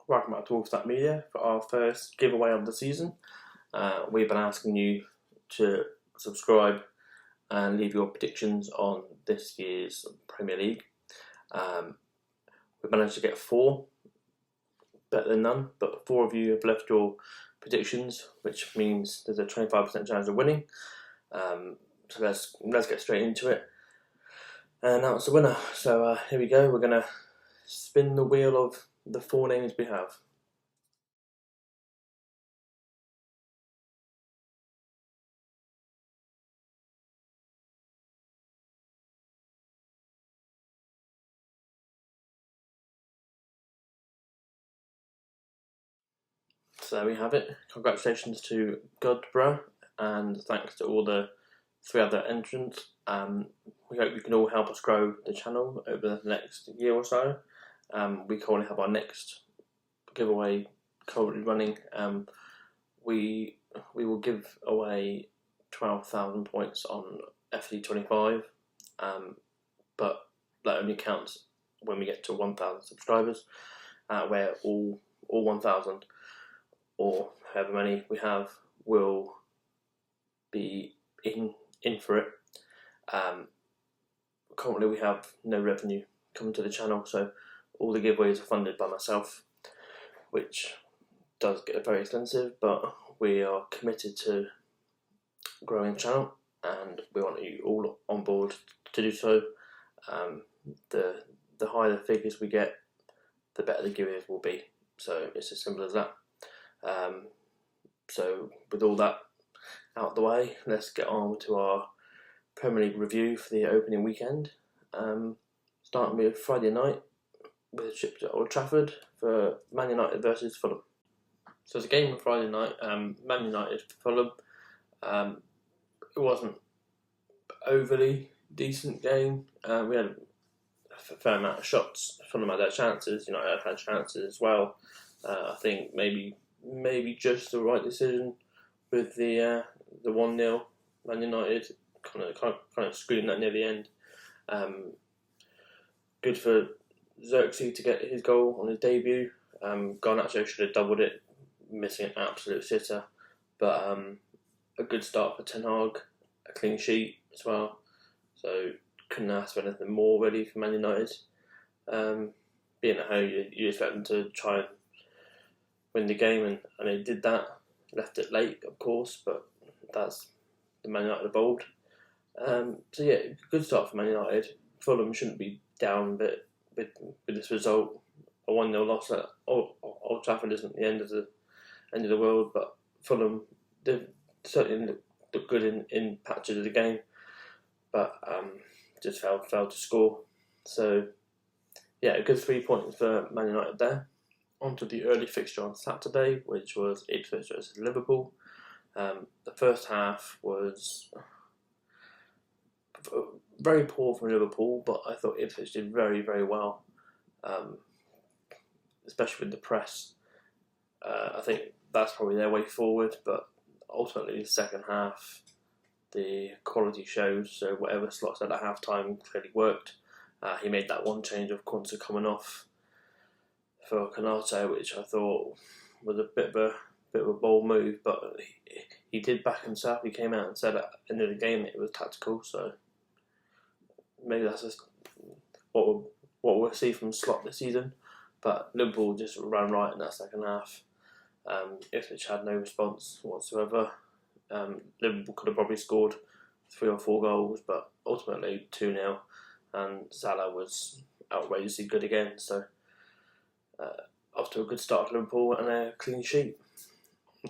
welcome back to All Stat Media for our first giveaway of the season. We've been asking you to subscribe and leave your predictions on this year's Premier League. We managed to get 4, better than none, but 4 of you have left your predictions, which means there's a 25% chance of winning. So let's get straight into it and announce the winner. So here we go. We're going to spin the wheel of the 4 names we have. So there we have it. Congratulations to Godbra, and thanks to all the 3 other entrants. We hope you can all help us grow the channel over the next year or so. We currently have our next giveaway currently running. We will give away 12,000 points on FD25, but that only counts when we get to 1,000 subscribers, where all 1,000 or however many we have will be in for it. Currently we have no revenue coming to the channel, so all the giveaways are funded by myself, which does get very expensive, but we are committed to growing the channel and we want you all on board to do so. The higher the figures we get, the better the giveaways will be, so it's as simple as that. So with all that out the way, let's get on to our Premier League review for the opening weekend. Starting with Friday night with a trip to Old Trafford for Man United versus Fulham. So it's a game on Friday night, Man United Fulham. It wasn't overly decent game. We had a fair amount of shots. Fulham had their chances, United had chances as well. I think maybe just the right decision with the 1-0 Man United, kind of screamed that near the end. Good for Xerxes to get his goal on his debut. Garnacho should have doubled it, missing an absolute sitter, but a good start for Ten Hag, a clean sheet as well, so couldn't ask for anything more really for Man United. Being at home, you expect them to try and win the game, and they did that. Left it late, of course, but that's the Man United of old. So yeah, good start for Man United. Fulham shouldn't be down a bit with this result. A 1-0 loss at Old Trafford isn't the end of the world, but Fulham did certainly look good in patches of the game, but just failed to score. So yeah, a good 3 points for Man United there. On to the early fixture on Saturday, which was Ipswich versus Liverpool. The first half was very poor from Liverpool, but I thought Ipswich did very, very well, especially with the press. I think that's probably their way forward, but ultimately the second half, the quality shows, so whatever Slot said at half time clearly worked. He made that one change of Quincy coming off for Konaté, which I thought was a bit of a bold move, but he did back himself. He came out and said at the end of the game that it was tactical, so maybe that's just what we'll see from Slot this season. But Liverpool just ran right in that second half. Ipswich had no response whatsoever. Liverpool could have probably scored 3 or 4 goals, but ultimately 2-0, and Salah was outrageously good again, so off to a good start for Liverpool and a clean sheet.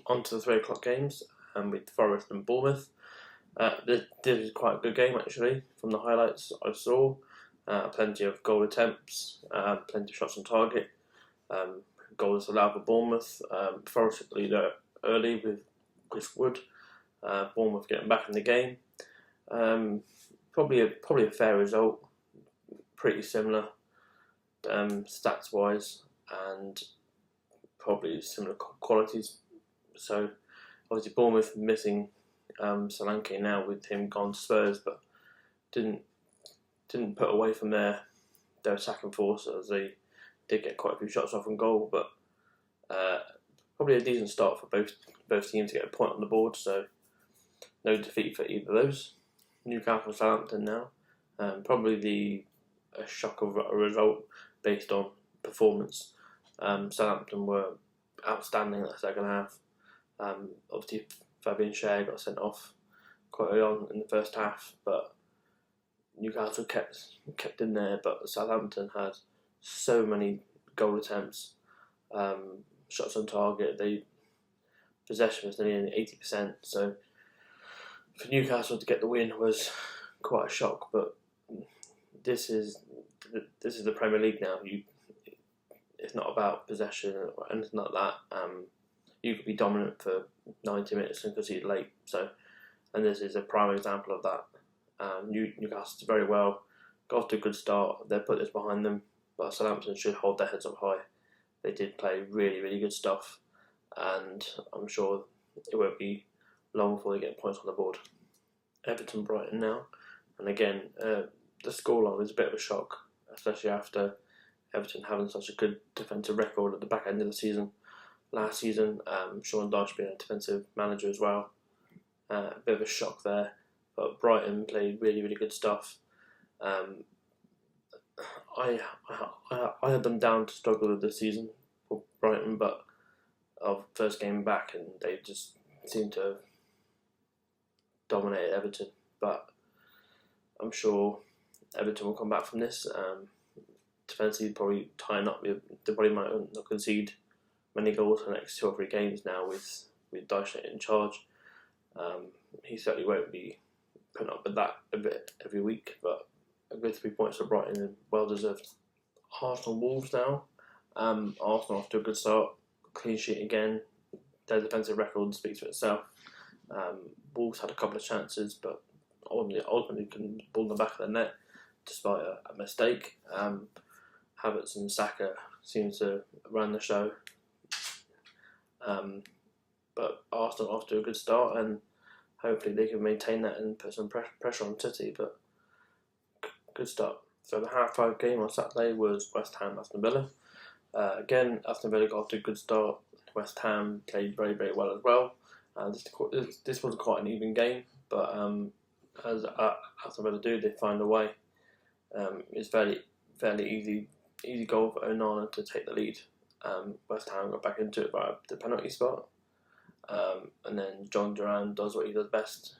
On to the 3 o'clock games, with Forest and Bournemouth. This is quite a good game actually, from the highlights I saw. Plenty of goal attempts, plenty of shots on target. Goals allowed for Bournemouth. Forest lead early with Chris Wood. Bournemouth getting back in the game. Probably a fair result. Pretty similar stats wise, and probably similar qualities. So obviously Bournemouth missing Solanke now with him gone to Spurs, but didn't put away from their attacking force, as they did get quite a few shots off on goal, but Probably a decent start for both teams to get a point on the board, so no defeat for either of those. Newcastle Southampton now. Probably a shock of a result based on performance. Southampton were outstanding in the second half. Obviously, Fabian Schär got sent off quite early on in the first half, but Newcastle kept in there. But Southampton had so many goal attempts, shots on target. Possession was nearly 80%. So for Newcastle to get the win was quite a shock. But this is the Premier League now. It's not about possession or anything like that. You could be dominant for 90 minutes and concede late. And this is a prime example of that. Newcastle did very well, got off to a good start. They put this behind them, but Southampton should hold their heads up high. They did play really, really good stuff, and I'm sure it won't be long before they get points on the board. Everton Brighton now, and again, the scoreline was a bit of a shock, especially after Everton having such a good defensive record at the back end of the season. Last season, Sean Dyche being a defensive manager as well. A bit of a shock there, but Brighton played really, really good stuff. I had them down to struggle with this season for Brighton, but of first game back, and they just seemed to have dominated Everton. But I'm sure Everton will come back from this. Defensively, probably tying up. They probably might not concede many goals for the next 2 or 3 games now with Dyche in charge. He certainly won't be putting up with that a bit every week, but a good 3 points for Brighton and well deserved. Arsenal Wolves now. Arsenal off to a good start, clean sheet again. Their defensive record speaks for itself. Wolves had a couple of chances, but ultimately couldn't ball in the back of the net despite a mistake. Havertz and Saka seem to run the show. But Arsenal off to a good start, and hopefully they can maintain that and put some pressure on City. But good start. So the half-5 game on Saturday was West Ham Aston Villa. Again, Aston Villa got off to a good start. West Ham played very, very well as well. This wasn't quite an even game, but as Aston Villa do, they find a way. It's fairly easy goal for Onana to take the lead. West Ham got back into it by the penalty spot. And then John Duran does what he does best,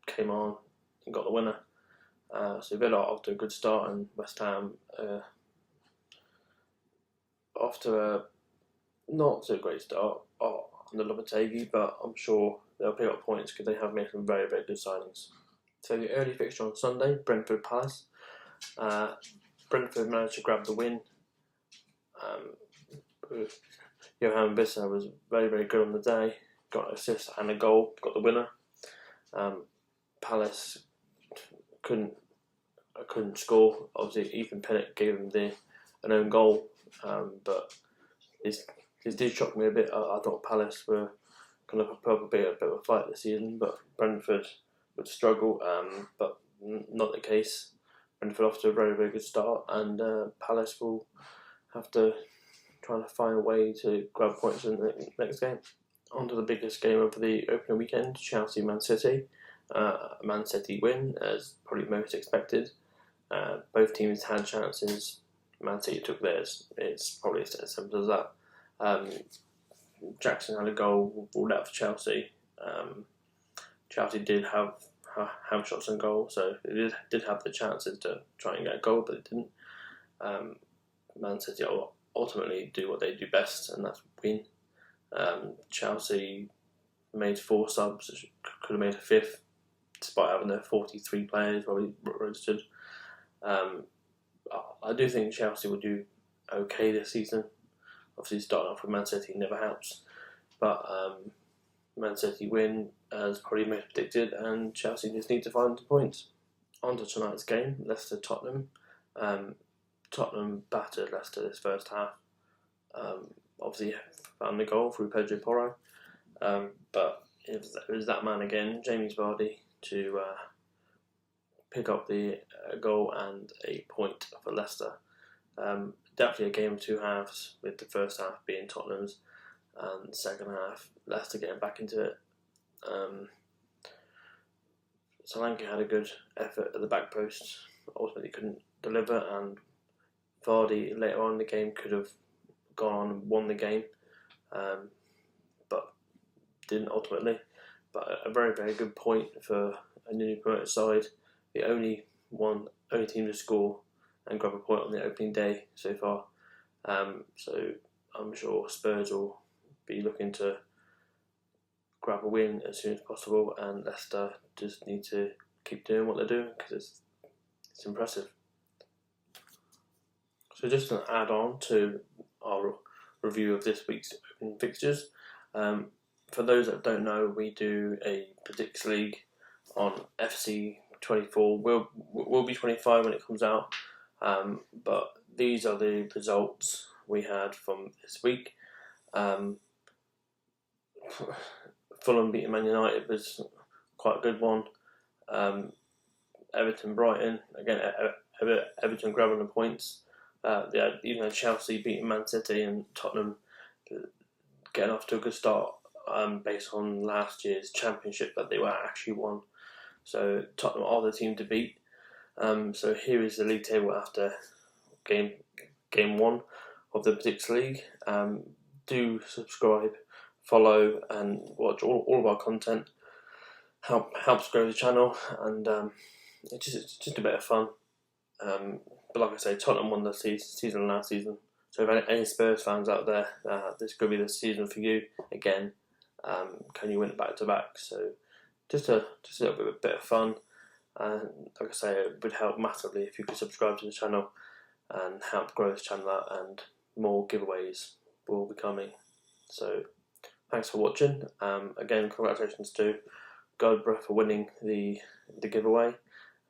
came on and got the winner. So Villa off to a good start, and West Ham off to a not so great start under Lopetegui, but I'm sure they'll pick up points because they have made some very, very good signings. So the early fixture on Sunday, Brentford Palace. Brentford managed to grab the win. Johan Wissa was very, very good on the day. Got an assist and a goal. Got the winner. Palace couldn't score. Obviously, Ethan Pinnock gave them an own goal. But this did shock me a bit. I thought Palace were going to put up a bit of a fight this season, but Brentford would struggle. But not the case. Brentford off to a very, very good start, and Palace will have to try to find a way to grab points in the next game. On to the biggest game of the opening weekend, Chelsea-Man City. Man City win, as probably most expected. Both teams had chances. Man City took theirs. It's probably as simple as that. Jackson had a goal ruled out for Chelsea. Chelsea did have shots on goal, so it did have the chances to try and get a goal, but it didn't. Man City ultimately do what they do best, and that's win. Chelsea made 4 subs, could have made a 5th, despite having their 43 players probably registered. I do think Chelsea will do okay this season. Obviously, starting off with Man City never helps, but Man City win as probably most predicted, and Chelsea just need to find the points. On to tonight's game, Leicester-Tottenham. Tottenham battered Leicester this first half. Obviously found the goal through Pedro Porro, but it was that man again, James Vardy, to pick up the goal and a point for Leicester. definitely a game of two halves, with the first half being Tottenham's and the second half Leicester getting back into it. Solanke had a good effort at the back post, ultimately couldn't deliver, and Vardy later on in the game could have gone on and won the game, but didn't ultimately. But a very, very good point for a newly promoted side, the only team to score and grab a point on the opening day so far. So I'm sure Spurs will be looking to grab a win as soon as possible, and Leicester just need to keep doing what they're doing because it's impressive. So just an add-on to our review of this week's opening fixtures. For those that don't know, we do a Predicts League on FC24. We'll be 25 when it comes out, but these are the results we had from this week. Fulham beating Man United was quite a good one. Everton Brighton, again, Everton grabbing the points. Even Chelsea beating Man City, and Tottenham getting off to a good start based on last year's championship that they were actually won. So Tottenham are the team to beat. So here is the league table after game one of the Predicts League. Do subscribe, follow, and watch all of our content. Helps grow the channel, and it's just a bit of fun. But like I say, Tottenham won the season last season. So if any Spurs fans out there, this could be the season for you again. Can you win it back to back? So just a little bit of fun. And like I say, it would help massively if you could subscribe to the channel and help grow this channel out, and more giveaways will be coming. So thanks for watching. Again, congratulations to Godborough for winning the giveaway.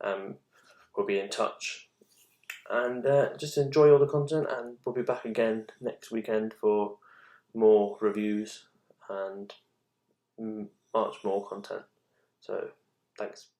We'll be in touch, and just enjoy all the content, and we'll be back again next weekend for more reviews and much more content. So thanks.